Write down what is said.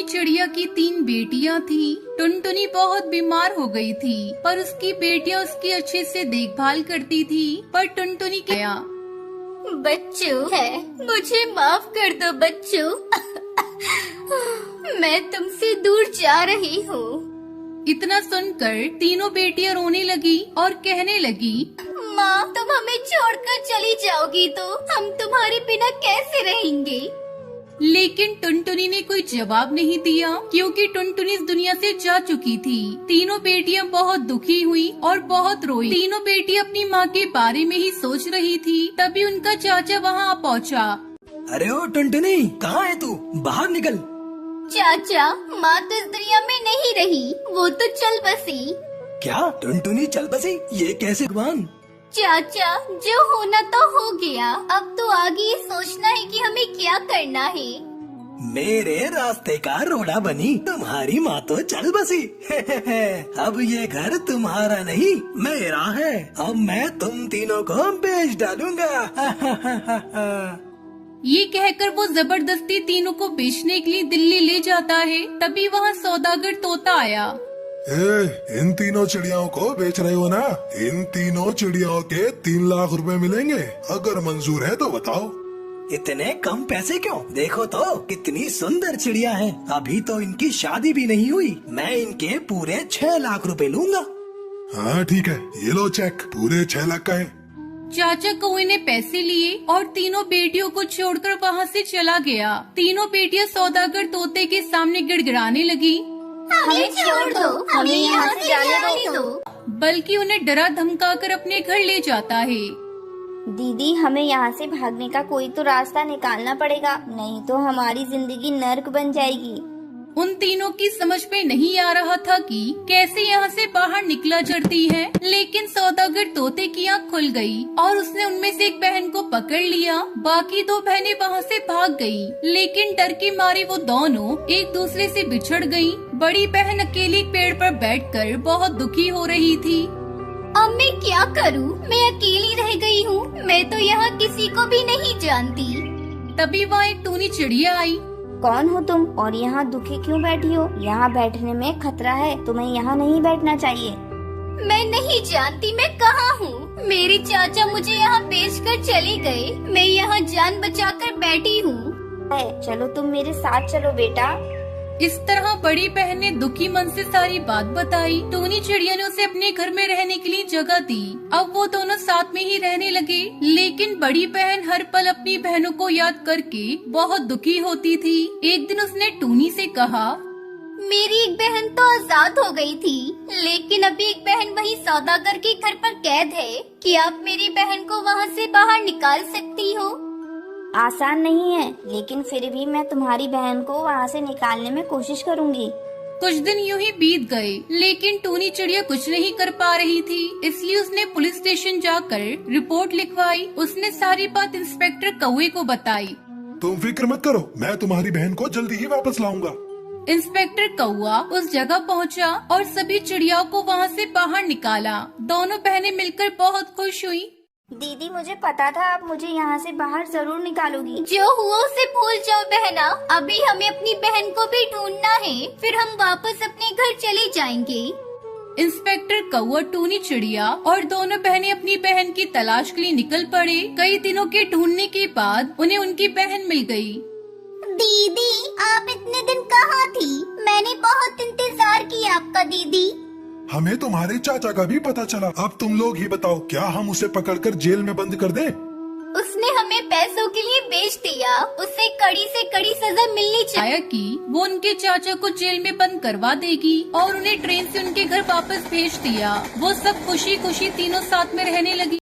चिड़िया की 3 बेटियां थी। टुनटुनी बहुत बीमार हो गई थी, पर उसकी बेटियां उसकी अच्छे से देखभाल करती थी। पर टुनटुनी क्या बच्चों है, मुझे माफ कर दो बच्चों। मैं तुमसे दूर जा रही हूँ। इतना सुनकर तीनों बेटियां रोने लगी और कहने लगी, माँ तुम हमें छोड़कर चली जाओगी तो हम तुम्हारे बिना कैसे रहेंगे। लेकिन टुनटुनी ने कोई जवाब नहीं दिया, क्योंकि टुनटुनी इस दुनिया से जा चुकी थी। तीनों बेटियां बहुत दुखी हुई और बहुत रोई। तीनों बेटियां अपनी माँ के बारे में ही सोच रही थी। तभी उनका चाचा वहाँ आ पहुँचा। अरे ओ टुनटुनी, कहाँ है तू? बाहर निकल। चाचा, माँ तो इस दुनिया में नहीं रही, वो तो चल बसी। क्या टुनटुनी चल बसी? ये कैसे भगवान? चाचा, जो होना तो हो गया, अब तो आगे ये सोचना है कि हमें क्या करना है। मेरे रास्ते का रोड़ा बनी, तुम्हारी माँ तो चल बसी। अब ये घर तुम्हारा नहीं, मेरा है। अब मैं तुम तीनों को बेच डालूंगा। ये कहकर वो जबरदस्ती तीनों को बेचने के लिए दिल्ली ले जाता है। तभी वहाँ सौदागर तोता आया। इन तीनों चिड़ियाओं को बेच रहे हो ना? इन तीनों चिड़ियाओं के 3 लाख रुपए मिलेंगे। अगर मंजूर है तो बताओ। इतने कम पैसे क्यों? देखो तो कितनी सुंदर चिड़िया हैं। अभी तो इनकी शादी भी नहीं हुई। मैं इनके पूरे 6 लाख रुपए लूंगा। हाँ ठीक है, ये लो चेक, पूरे 6 लाख का है। चाचा कौए ने पैसे लिए और तीनों बेटियों को छोड़कर वहाँ से चला गया। तीनों बेटियां सौदागर तोते के सामने गिड़गिड़ाने लगी। हमें छोड़ दो, हमें यहाँ से जाने दो। बल्कि उन्हें डरा धमकाकर अपने घर ले जाता है। दीदी, हमें यहाँ से भागने का कोई तो रास्ता निकालना पड़ेगा, नहीं तो हमारी जिंदगी नर्क बन जाएगी। उन तीनों की समझ में नहीं आ रहा था कि कैसे यहाँ से बाहर निकला करती है। लेकिन सौदागर तोते की आँख खुल गई और उसने उनमें से एक बहन को पकड़ लिया। बाकी 2 बहनें वहाँ से भाग गयी, लेकिन डर के मारे वो दोनों एक दूसरे से बिछड़ गयी। बड़ी बहन अकेली पेड़ पर बैठकर बहुत दुखी हो रही थी। अब मैं क्या करूँ? मैं अकेली रह गई हूँ। मैं तो यहाँ किसी को भी नहीं जानती। तभी वहाँ एक टूनी चिड़िया आई। कौन हो तुम और यहाँ दुखी क्यों बैठी हो? यहाँ बैठने में खतरा है, तुम्हें यहाँ नहीं बैठना चाहिए। मैं नहीं जानती मैं कहाँ हूँ। मेरे चाचा मुझे यहाँ बेचकर चले गए। मैं यहाँ जान बचाकर बैठी हूँ। चलो तुम मेरे साथ चलो बेटा। इस तरह बड़ी बहन ने दुखी मन से सारी बात बताई। टूनी चिड़िया ने उसे अपने घर में रहने के लिए जगह दी। अब वो दोनों साथ में ही रहने लगे। लेकिन बड़ी बहन हर पल अपनी बहनों को याद करके बहुत दुखी होती थी। एक दिन उसने टूनी से कहा, मेरी एक बहन तो आजाद हो गई थी, लेकिन अभी एक बहन वही सौदागर के घर पर कैद है। क्या आप मेरी बहन को वहाँ से बाहर निकाल सकती हो? आसान नहीं है, लेकिन फिर भी मैं तुम्हारी बहन को वहाँ से निकालने में कोशिश करूँगी। कुछ दिन यूं ही बीत गए, लेकिन टूनी चिड़िया कुछ नहीं कर पा रही थी। इसलिए उसने पुलिस स्टेशन जाकर रिपोर्ट लिखवाई। उसने सारी बात इंस्पेक्टर कौवे को बताई। तुम फिक्र मत करो, मैं तुम्हारी बहन को जल्दी ही वापस लाऊंगा। इंस्पेक्टर कौवा उस जगह पहुंचा और सभी चिड़ियाओं को वहां से बाहर निकाला। दोनों बहनें मिलकर बहुत खुश हुई। दीदी, मुझे पता था आप मुझे यहाँ से बाहर जरूर निकालोगी। जो हुआ उसे भूल जाओ बहना। अभी हमें अपनी बहन को भी ढूंढना है, फिर हम वापस अपने घर चले जाएंगे। इंस्पेक्टर कौवा, टूनी चिड़िया और दोनों बहनें अपनी बहन की तलाश के लिए निकल पड़े। कई दिनों के ढूंढने के बाद उन्हें उनकी बहन मिल गई। दीदी, आप इतने दिन कहाँ थी? मैंने बहुत इंतजार किया आपका दीदी। हमें तुम्हारे चाचा का भी पता चला। अब तुम लोग ही बताओ, क्या हम उसे पकड़कर जेल में बंद कर दें? उसने हमें पैसों के लिए बेच दिया। उसे कड़ी से कड़ी सजा मिलनी चाहिए। कि वो उनके चाचा को जेल में बंद करवा देगी और उन्हें ट्रेन से उनके घर वापस भेज दिया। वो सब खुशी खुशी तीनों साथ में रहने लगी।